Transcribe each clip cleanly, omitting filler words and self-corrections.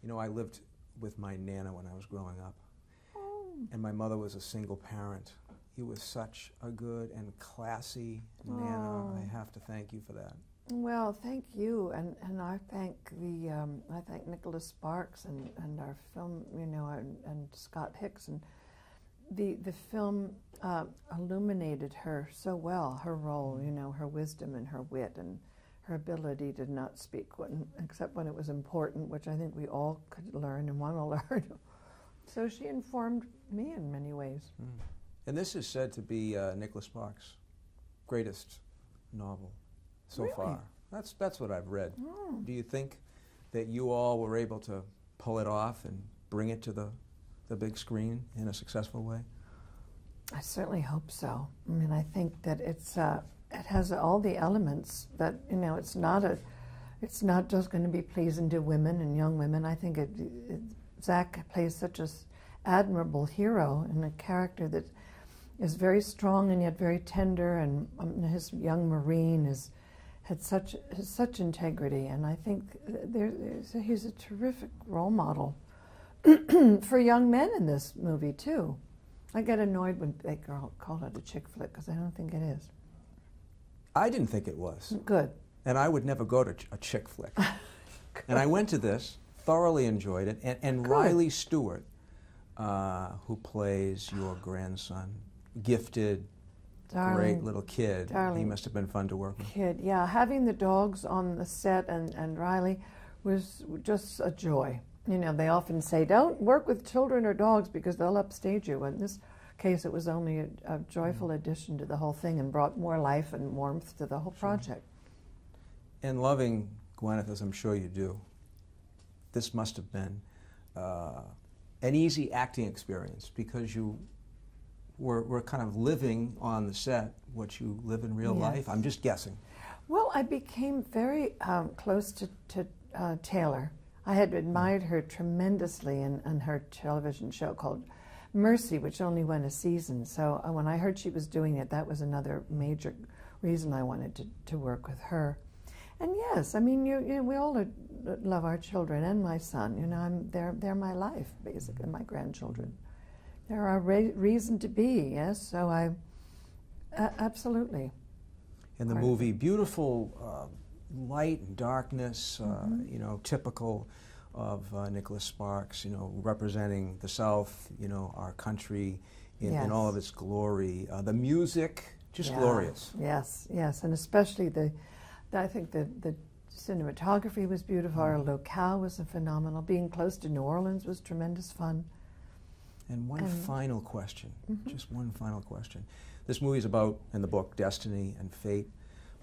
You know, I lived with my Nana when I was growing up, Oh. and my mother was a single parent. You were such a good and classy Nana. I have to thank you for that. Well, thank you, and I thank I thank Nicholas Sparks and our film, you know, and Scott Hicks, and the film illuminated her so well, her role, you know, her wisdom and her wit and her ability to not speak except when it was important, which I think we all could learn and want to learn. So she informed me in many ways. Mm. And this is said to be Nicholas Sparks' greatest novel so Really? far. That's what I've read. Oh. Do you think that you all were able to pull it off and bring it to the big screen in a successful way? I certainly hope so. I mean, I think that it has all the elements that, you know, it's not just going to be pleasing to women and young women. I think Zach plays such an admirable hero and a character that is very strong and yet very tender, and his young Marine has such integrity, and I think he's a terrific role model for young men in this movie too. I get annoyed when they call it a chick flick because I don't think it is. I didn't think it was. Good. And I would never go to a chick flick. And I went to this, thoroughly enjoyed it, and Riley Stewart, who plays your grandson, gifted, great little kid. He must have been fun to work with. Kid, yeah. Having the dogs on the set and Riley was just a joy. You know, they often say, don't work with children or dogs because they'll upstage you. In this case, it was only a joyful addition to the whole thing and brought more life and warmth to the whole project. And loving Gwyneth, as I'm sure you do, this must have been an easy acting experience because you were kind of living on the set what you live in real life. I'm just guessing. Well, I became very close to Taylor. I had admired her tremendously in her television show called Mercy, which only went a season. So when I heard she was doing it, that was another major reason I wanted to work with her. And yes, I mean, you know, we all love our children and my son. You know, they're my life, basically, my grandchildren. They're our reason to be, yes, so I, absolutely. In the movie, beautiful light and darkness, you know, typical of Nicholas Sparks, you know, representing the South, you know, our country in all of its glory. The music, just glorious. Yes, yes, and especially I think the cinematography was beautiful. Our locale was phenomenal. Being close to New Orleans was tremendous fun. And one final question, just one final question. This movie is about, in the book, destiny and fate.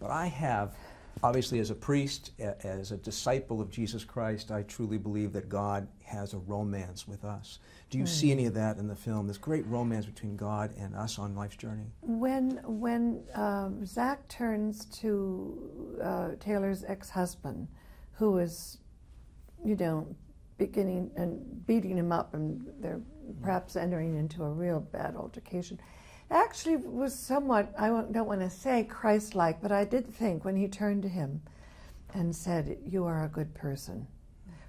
But I have, obviously as a priest, as a disciple of Jesus Christ, I truly believe that God has a romance with us. Do you see any of that in the film, this great romance between God and us on life's journey? When Zach turns to Taylor's ex-husband, who is, you know, beginning and beating him up, and they're perhaps entering into a real bad altercation, actually was somewhat, I don't want to say Christ-like, but I did think when he turned to him and said, you are a good person.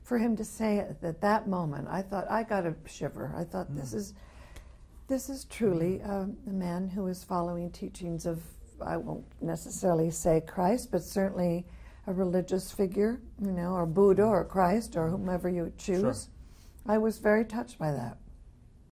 For him to say it at that moment, I thought, I got a shiver. I thought, this is truly a man who is following teachings of, I won't necessarily say Christ, but certainly a religious figure, you know, or Buddha or Christ or whomever you choose. Sure. I was very touched by that.